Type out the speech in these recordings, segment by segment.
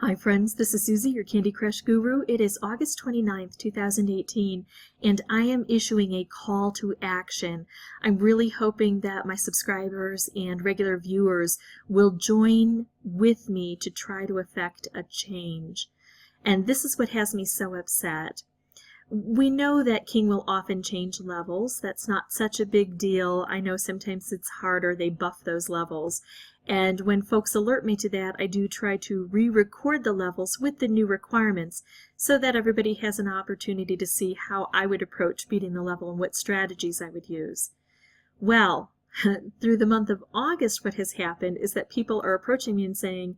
Hi friends, this is Susie, your Candy Crush Guru. It is August 29th, 2018, and I am issuing a call to action. I'm really hoping that my subscribers and regular viewers will join with me to try to effect a change. And this is what has me so upset. We know that King will often change levels. That's not such a big deal. I know sometimes it's harder. They buff those levels. And when folks alert me to that, I do try to re-record the levels with the new requirements so that everybody has an opportunity to see how I would approach beating the level and what strategies I would use. Well, through the month of August, what has happened is that people are approaching me and saying,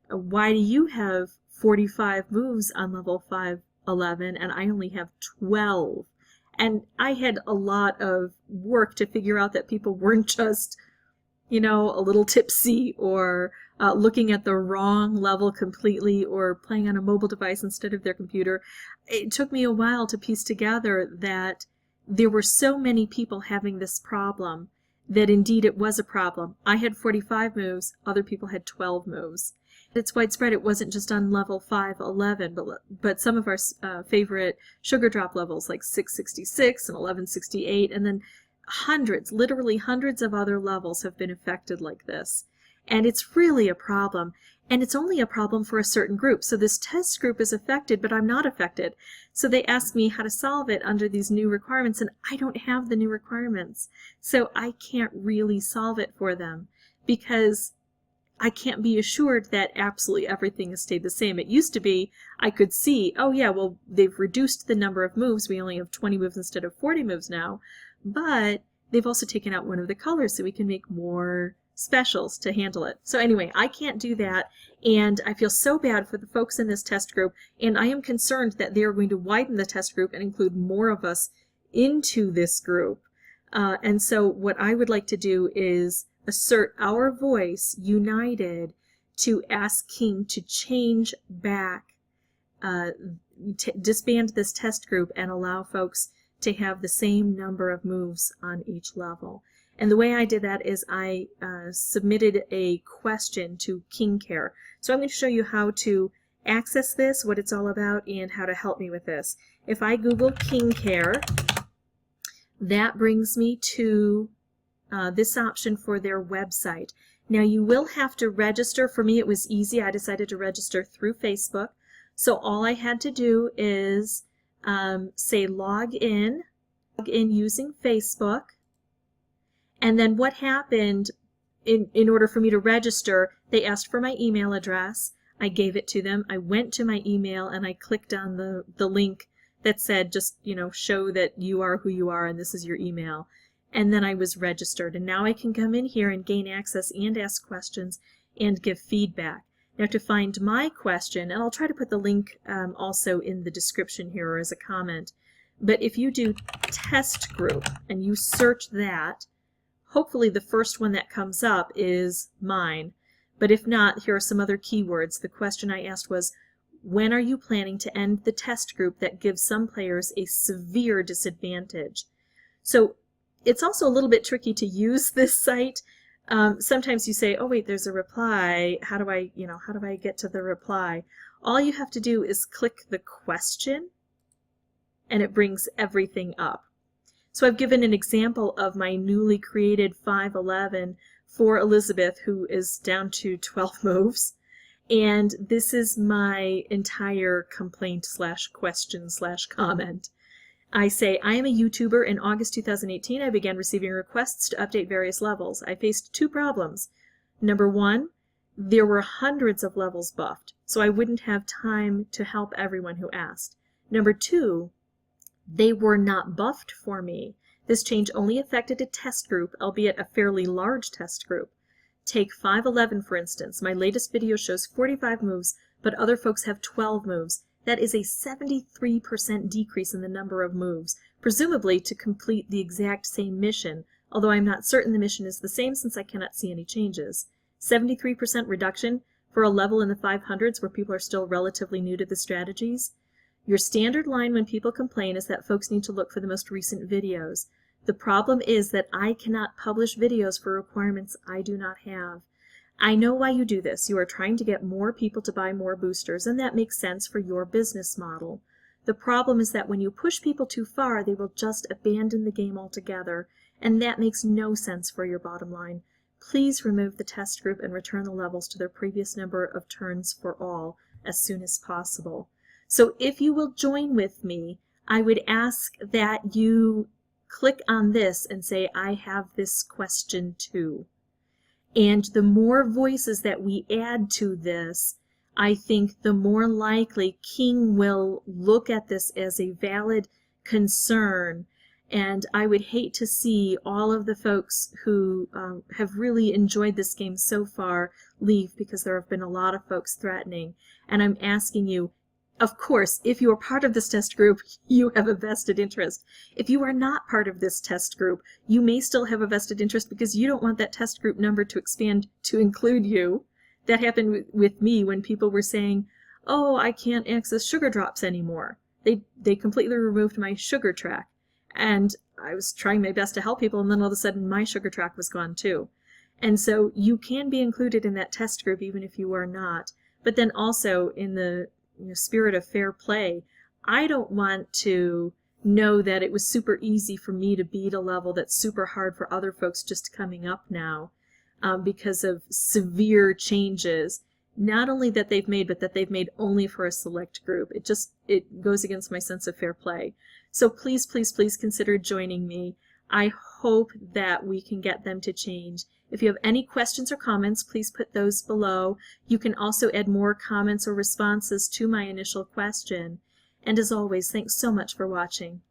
why do you have 45 moves on level 511 and I only have 12? And I had a lot of work to figure out that people weren't just a little tipsy or looking at the wrong level completely or playing on a mobile device instead of their computer. It took me a while to piece together that there were so many people having this problem that indeed it was a problem. I had 45 moves, other people had 12 moves. It's widespread. It wasn't just on level 511, but some of our favorite sugar drop levels like 666 and 1168, and then hundreds, literally hundreds of other levels have been affected like this. And it's really a problem. And it's only a problem for a certain group. So this test group is affected, but I'm not affected. So they asked me how to solve it under these new requirements, and I don't have the new requirements. So I can't really solve it for them because I can't be assured that absolutely everything has stayed the same. It used to be I could see, oh yeah, well, they've reduced the number of moves. We only have 20 moves instead of 40 moves now. But they've also taken out one of the colors so we can make more specials to handle it. So anyway, I can't do that, and I feel so bad for the folks in this test group, and I am concerned that they are going to widen the test group and include more of us into this group. And so what I would like to do is assert our voice united to ask King to change back, disband this test group and allow folks to have the same number of moves on each level. And the way I did that is I submitted a question to KingCare. So I'm going to show you how to access this, what it's all about, and how to help me with this. If I Google KingCare, that brings me to this option for their website. Now you will have to register. For me it was easy. I decided to register through Facebook. So all I had to do is say log in using Facebook, and then what happened in order for me to register, they asked for my email address. I gave it to them. I went to my email and I clicked on the link that said just show that you are who you are and this is your email, and then I was registered, and now I can come in here and gain access and ask questions and give feedback. Now to find my question, and I'll try to put the link also in the description here or as a comment, but if you do test group and you search that, hopefully the first one that comes up is mine. But if not, here are some other keywords. The question I asked was, when are you planning to end the test group that gives some players a severe disadvantage? So it's also a little bit tricky to use this site. Sometimes you say, oh wait, there's a reply. How do I get to the reply? All you have to do is click the question and it brings everything up. So I've given an example of my newly created 511 for Elizabeth, who is down to 12 moves. And this is my entire complaint / question / comment. I say, I am a YouTuber. In August 2018, I began receiving requests to update various levels. I faced two problems. Number one, there were hundreds of levels buffed, so I wouldn't have time to help everyone who asked. Number two, they were not buffed for me. This change only affected a test group, albeit a fairly large test group. Take 511 for instance. My latest video shows 45 moves, but other folks have 12 moves. That is a 73% decrease in the number of moves, presumably to complete the exact same mission, although I'm not certain the mission is the same since I cannot see any changes. 73% reduction for a level in the 500s where people are still relatively new to the strategies. Your standard line when people complain is that folks need to look for the most recent videos. The problem is that I cannot publish videos for requirements I do not have. I know why you do this. You are trying to get more people to buy more boosters, and that makes sense for your business model. The problem is that when you push people too far, they will just abandon the game altogether, and that makes no sense for your bottom line. Please remove the test group and return the levels to their previous number of turns for all as soon as possible. So if you will join with me, I would ask that you click on this and say, I have this question too. And the more voices that we add to this, I think the more likely King will look at this as a valid concern. And I would hate to see all of the folks who have really enjoyed this game so far leave, because there have been a lot of folks threatening. And I'm asking you, of course, if you are part of this test group, you have a vested interest. If you are not part of this test group, you may still have a vested interest because you don't want that test group number to expand to include you. That happened with me when people were saying, oh, I can't access Sugar Drops anymore. They completely removed my sugar track. And I was trying my best to help people, and then all of a sudden my sugar track was gone too. And so you can be included in that test group even if you are not. But then also in the spirit of fair play, I don't want to know that it was super easy for me to beat a level that's super hard for other folks just coming up now because of severe changes, not only that they've made, but that they've made only for a select group. It goes against my sense of fair play. So please, please, please consider joining me. I hope that we can get them to change. If you have any questions or comments, please put those below. You can also add more comments or responses to my initial question. And as always, thanks so much for watching.